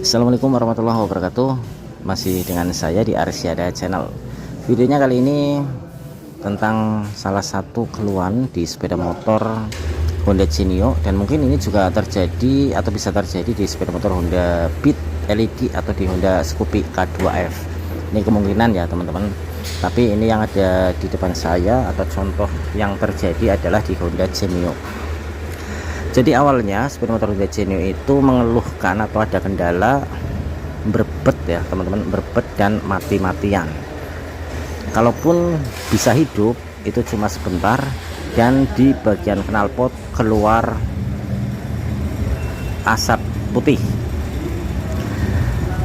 Assalamualaikum warahmatullahi wabarakatuh. Masih dengan saya di Arsyada Channel. Videonya kali ini tentang salah satu keluhan di sepeda motor Honda Genio, dan mungkin ini juga terjadi atau bisa terjadi di sepeda motor Honda Beat LED atau di Honda Scoopy K2F. Ini kemungkinan ya teman-teman, tapi ini yang ada di depan saya atau contoh yang terjadi adalah di Honda Genio. Jadi awalnya sepeda motor Honda Genio itu mengeluhkan atau ada kendala berbet ya teman-teman, berbet dan mati-matian. Kalaupun bisa hidup itu cuma sebentar, dan di bagian knalpot keluar asap putih.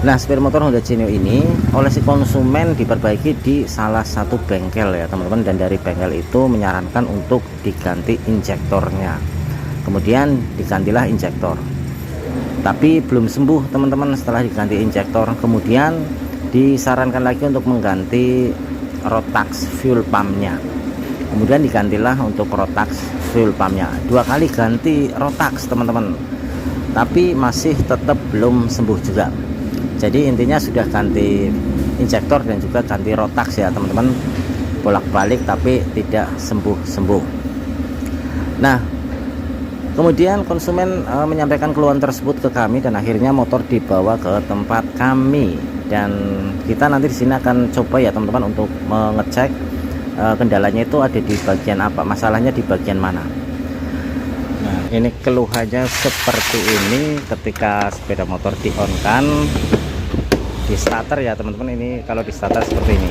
Nah, sepeda motor Honda Genio ini oleh si konsumen diperbaiki di salah satu bengkel ya teman-teman, dan dari bengkel itu menyarankan untuk diganti injektornya. Kemudian digantilah injektor, tapi belum sembuh teman-teman. Setelah diganti injektor, kemudian disarankan lagi untuk mengganti Rotax fuel pumpnya. Kemudian digantilah untuk Rotax fuel pumpnya. 2 kali ganti Rotax teman-teman, tapi masih tetap belum sembuh juga. Jadi intinya sudah ganti injektor dan juga ganti Rotax ya teman-teman, bolak-balik tapi tidak sembuh-sembuh. Nah, kemudian konsumen menyampaikan keluhan tersebut ke kami, dan akhirnya motor dibawa ke tempat kami, dan kita nanti di sini akan coba ya teman-teman untuk mengecek kendalanya itu ada di bagian apa, masalahnya di bagian mana. Nah, ini keluhannya seperti ini ketika sepeda motor di-on-kan di starter ya teman-teman. Ini kalau di starter seperti ini.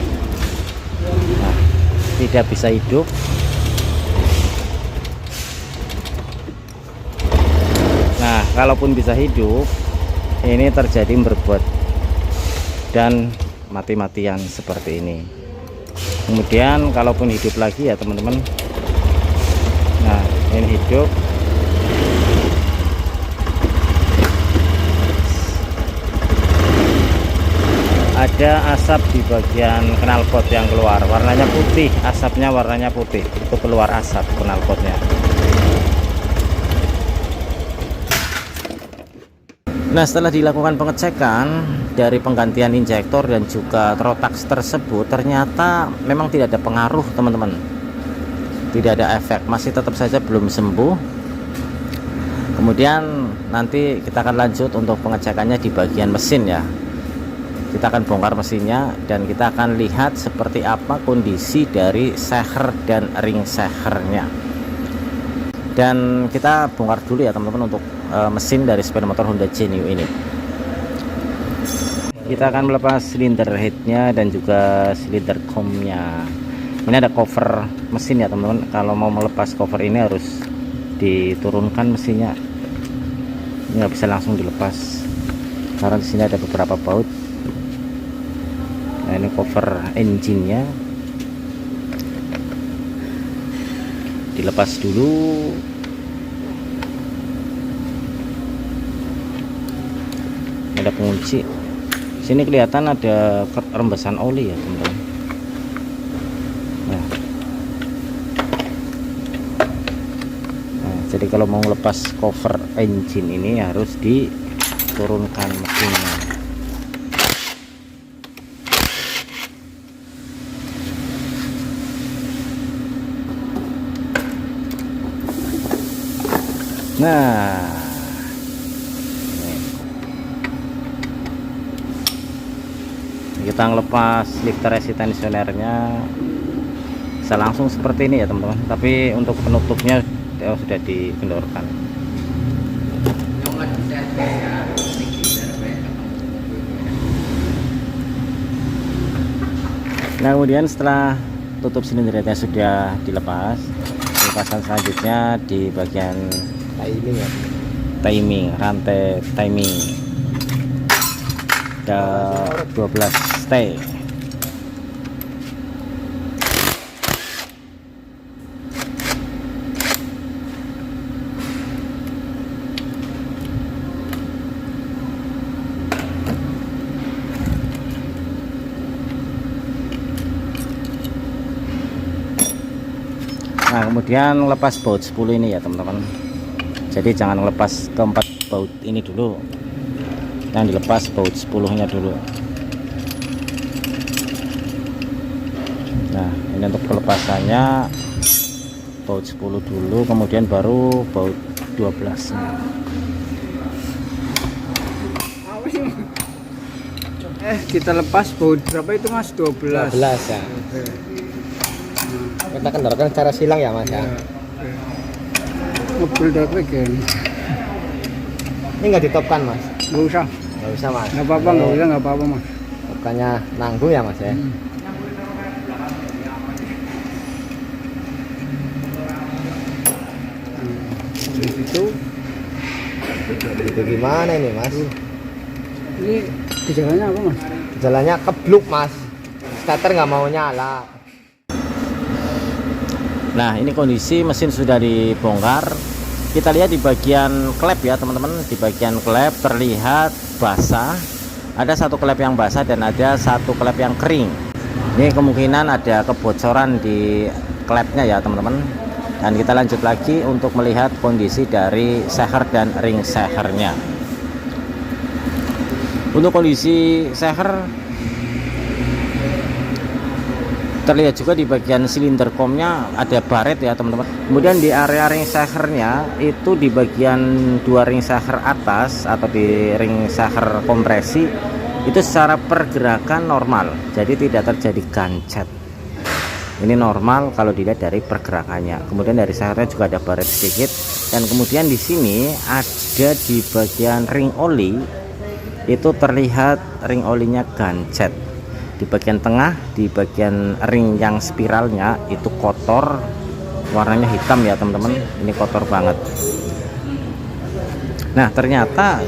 Nah, tidak bisa hidup. Nah, kalaupun bisa hidup, ini terjadi berbuat dan mati-matian seperti ini. Kemudian kalaupun hidup lagi ya teman-teman, nah ini hidup, ada asap di bagian knalpot yang keluar, warnanya putih, asapnya warnanya putih, itu keluar asap knalpotnya. Nah, setelah dilakukan pengecekan dari penggantian injektor dan juga Rotax tersebut, ternyata memang tidak ada pengaruh teman-teman, tidak ada efek, masih tetap saja belum sembuh. Kemudian nanti kita akan lanjut untuk pengecekannya di bagian mesin ya. Kita akan bongkar mesinnya dan kita akan lihat seperti apa kondisi dari seher dan ring sehernya. Dan kita bongkar dulu ya teman-teman untuk mesin dari sepeda motor Honda Genio ini. Kita akan melepas silinder headnya dan juga silinder comnya. Ini ada cover mesin ya teman-teman. Kalau mau melepas cover ini harus diturunkan mesinnya, ini nggak bisa langsung dilepas karena di sini ada beberapa baut. Nah, ini cover engine-nya dilepas dulu. Ada pengunci. Sini kelihatan ada rembesan oli ya teman-teman. Nah, jadi kalau mau lepas cover engine ini harus diturunkan mesinnya. Nah, kita ngelepas lifter resi tensionernya bisa langsung seperti ini ya teman-teman, tapi untuk penutupnya sudah dikendorkan. Nah, kemudian setelah tutup silindernya sudah dilepas, lepasan selanjutnya di bagian timing ya, timing, rantai timing ada 12 T. Nah, kemudian lepas baut 10 ini ya teman-teman. Jadi jangan lepas keempat baut ini dulu. yang dilepas baut 10-nya dulu. Nah, ini untuk pelepasannya baut 10 dulu, kemudian baru baut 12-nya. Kita lepas baut berapa itu Mas? 12 ya. Kita kendarakan cara silang ya Mas ya. Mobil dark kan. Ini nggak ditopkan Mas? Nggak usah Mas. Nggak apa-apa Mas. Topkannya nanggung ya Mas ya. Itu gimana ini Mas? Ini gejalanya apa Mas? Jalannya kebluk Mas, starter nggak mau nyala. Nah, ini kondisi mesin sudah dibongkar. Kita lihat di bagian klep ya teman-teman. Di bagian klep terlihat basah. Ada satu klep yang basah dan ada satu klep yang kering. Ini kemungkinan ada kebocoran di klepnya ya teman-teman. Dan kita lanjut lagi untuk melihat kondisi dari seher dan ring sehernya. Untuk kondisi seher terlihat juga di bagian silinder komnya ada baret ya teman-teman. Kemudian di area ring sehernya itu di bagian dua ring seher atas atau di ring seher kompresi itu secara pergerakan normal, jadi tidak terjadi gancet. Ini normal kalau dilihat dari pergerakannya. Kemudian dari sehernya juga ada baret sedikit, dan kemudian di sini ada di bagian ring oli itu terlihat ring olinya gancet. Di bagian tengah, di bagian ring yang spiralnya itu kotor, warnanya hitam ya teman-teman. Ini kotor banget. Nah, ternyata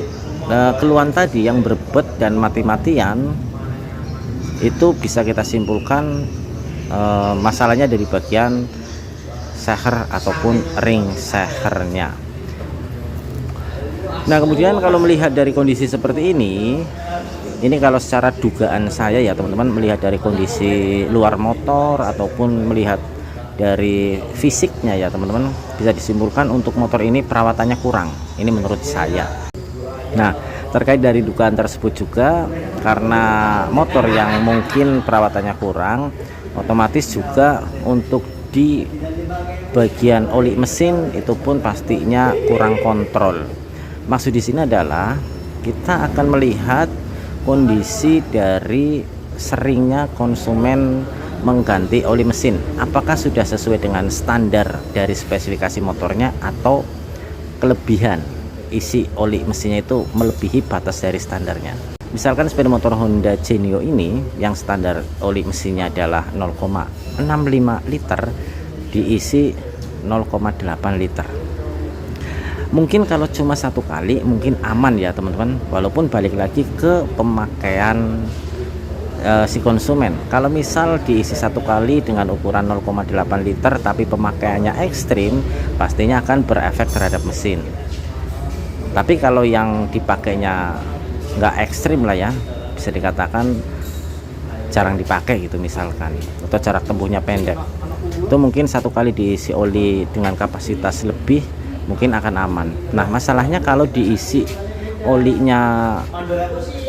keluhan tadi yang berbet dan mati-matian itu bisa kita simpulkan masalahnya dari bagian seher ataupun ring sehernya. Nah, kemudian kalau melihat dari kondisi seperti ini kalau secara dugaan saya ya teman-teman, melihat dari kondisi luar motor ataupun melihat dari fisiknya ya teman-teman, bisa disimpulkan untuk motor ini perawatannya kurang. Ini menurut saya. Nah, terkait dari dugaan tersebut juga, karena motor yang mungkin perawatannya kurang, otomatis juga untuk di bagian oli mesin itu pun pastinya kurang kontrol. Maksud di sini adalah kita akan melihat kondisi dari seringnya konsumen mengganti oli mesin. Apakah sudah sesuai dengan standar dari spesifikasi motornya atau kelebihan isi oli mesinnya itu melebihi batas dari standarnya. Misalkan sepeda motor Honda Genio ini yang standar oli mesinnya adalah 0,65 liter diisi 0,8 liter. Mungkin kalau cuma satu kali mungkin aman ya teman-teman, walaupun balik lagi ke pemakaian si konsumen. Kalau misal diisi satu kali dengan ukuran 0,8 liter tapi pemakaiannya ekstrim, pastinya akan berefek terhadap mesin. Tapi kalau yang dipakainya nggak ekstrim lah ya, bisa dikatakan jarang dipakai gitu misalkan, atau jarak tempuhnya pendek, itu mungkin satu kali diisi oli dengan kapasitas lebih mungkin akan aman. Nah, masalahnya kalau diisi olinya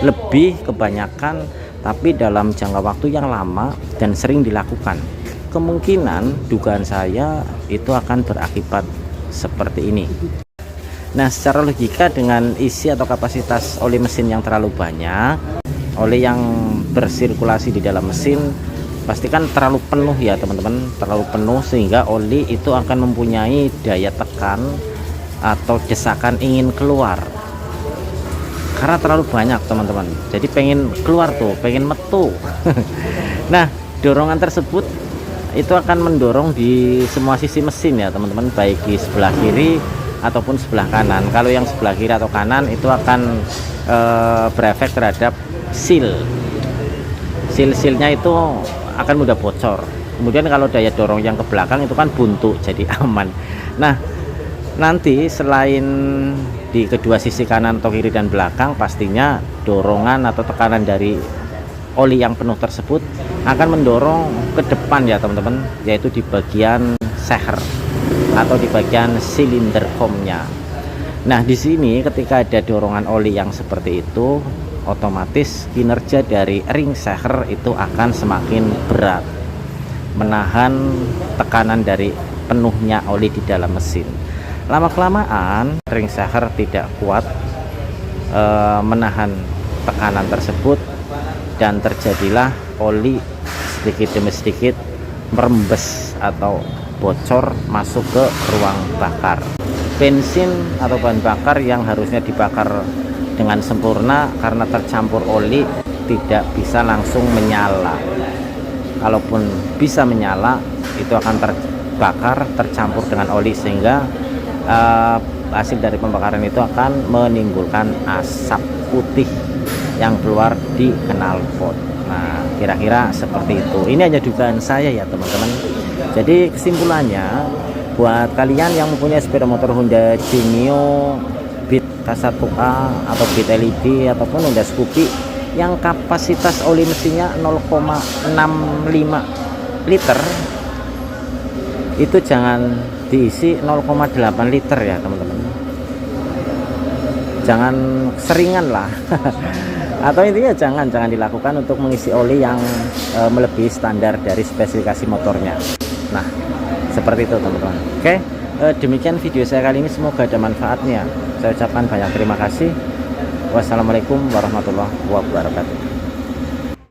lebih kebanyakan tapi dalam jangka waktu yang lama dan sering dilakukan, kemungkinan dugaan saya itu akan berakibat seperti ini. Nah, secara logika dengan isi atau kapasitas oli mesin yang terlalu banyak, oli yang bersirkulasi di dalam mesin pastikan terlalu penuh ya teman-teman, terlalu penuh sehingga oli itu akan mempunyai daya tekan atau desakan ingin keluar karena terlalu banyak teman-teman. Jadi pengen keluar tuh, pengen metu. Nah, dorongan tersebut itu akan mendorong di semua sisi mesin ya teman-teman, baik di sebelah kiri ataupun sebelah kanan. Kalau yang sebelah kiri atau kanan itu akan berefek terhadap seal-sealnya itu akan mudah bocor. Kemudian kalau daya dorong yang ke belakang itu kan buntu, jadi aman. Nah, nanti selain di kedua sisi kanan atau kiri dan belakang, pastinya dorongan atau tekanan dari oli yang penuh tersebut akan mendorong ke depan ya teman-teman, yaitu di bagian seher atau di bagian silinder komnya. Nah, di sini ketika ada dorongan oli yang seperti itu, otomatis kinerja dari ring seher itu akan semakin berat, menahan tekanan dari penuhnya oli di dalam mesin. Lama-kelamaan ring seher tidak kuat menahan tekanan tersebut, dan terjadilah oli sedikit demi sedikit merembes atau bocor masuk ke ruang bakar. Bensin atau bahan bakar yang harusnya dibakar dengan sempurna karena tercampur oli tidak bisa langsung menyala. Kalaupun bisa menyala, itu akan terbakar tercampur dengan oli, sehingga hasil dari pembakaran itu akan menimbulkan asap putih yang keluar di knalpot. Nah, kira-kira seperti itu. Ini hanya dugaan saya ya teman-teman. Jadi kesimpulannya, buat kalian yang mempunyai sepeda motor Honda Genio Beat K1A atau Beat LED ataupun Honda Scoopy yang kapasitas oli mesinnya 0,65 liter, itu jangan diisi 0,8 liter ya teman-teman. Jangan seringan lah. Atau intinya jangan dilakukan untuk mengisi oli yang melebihi standar dari spesifikasi motornya. Nah, seperti itu teman-teman. Oke, demikian video saya kali ini, semoga ada manfaatnya. Saya ucapkan banyak terima kasih. Wassalamualaikum warahmatullahi wabarakatuh.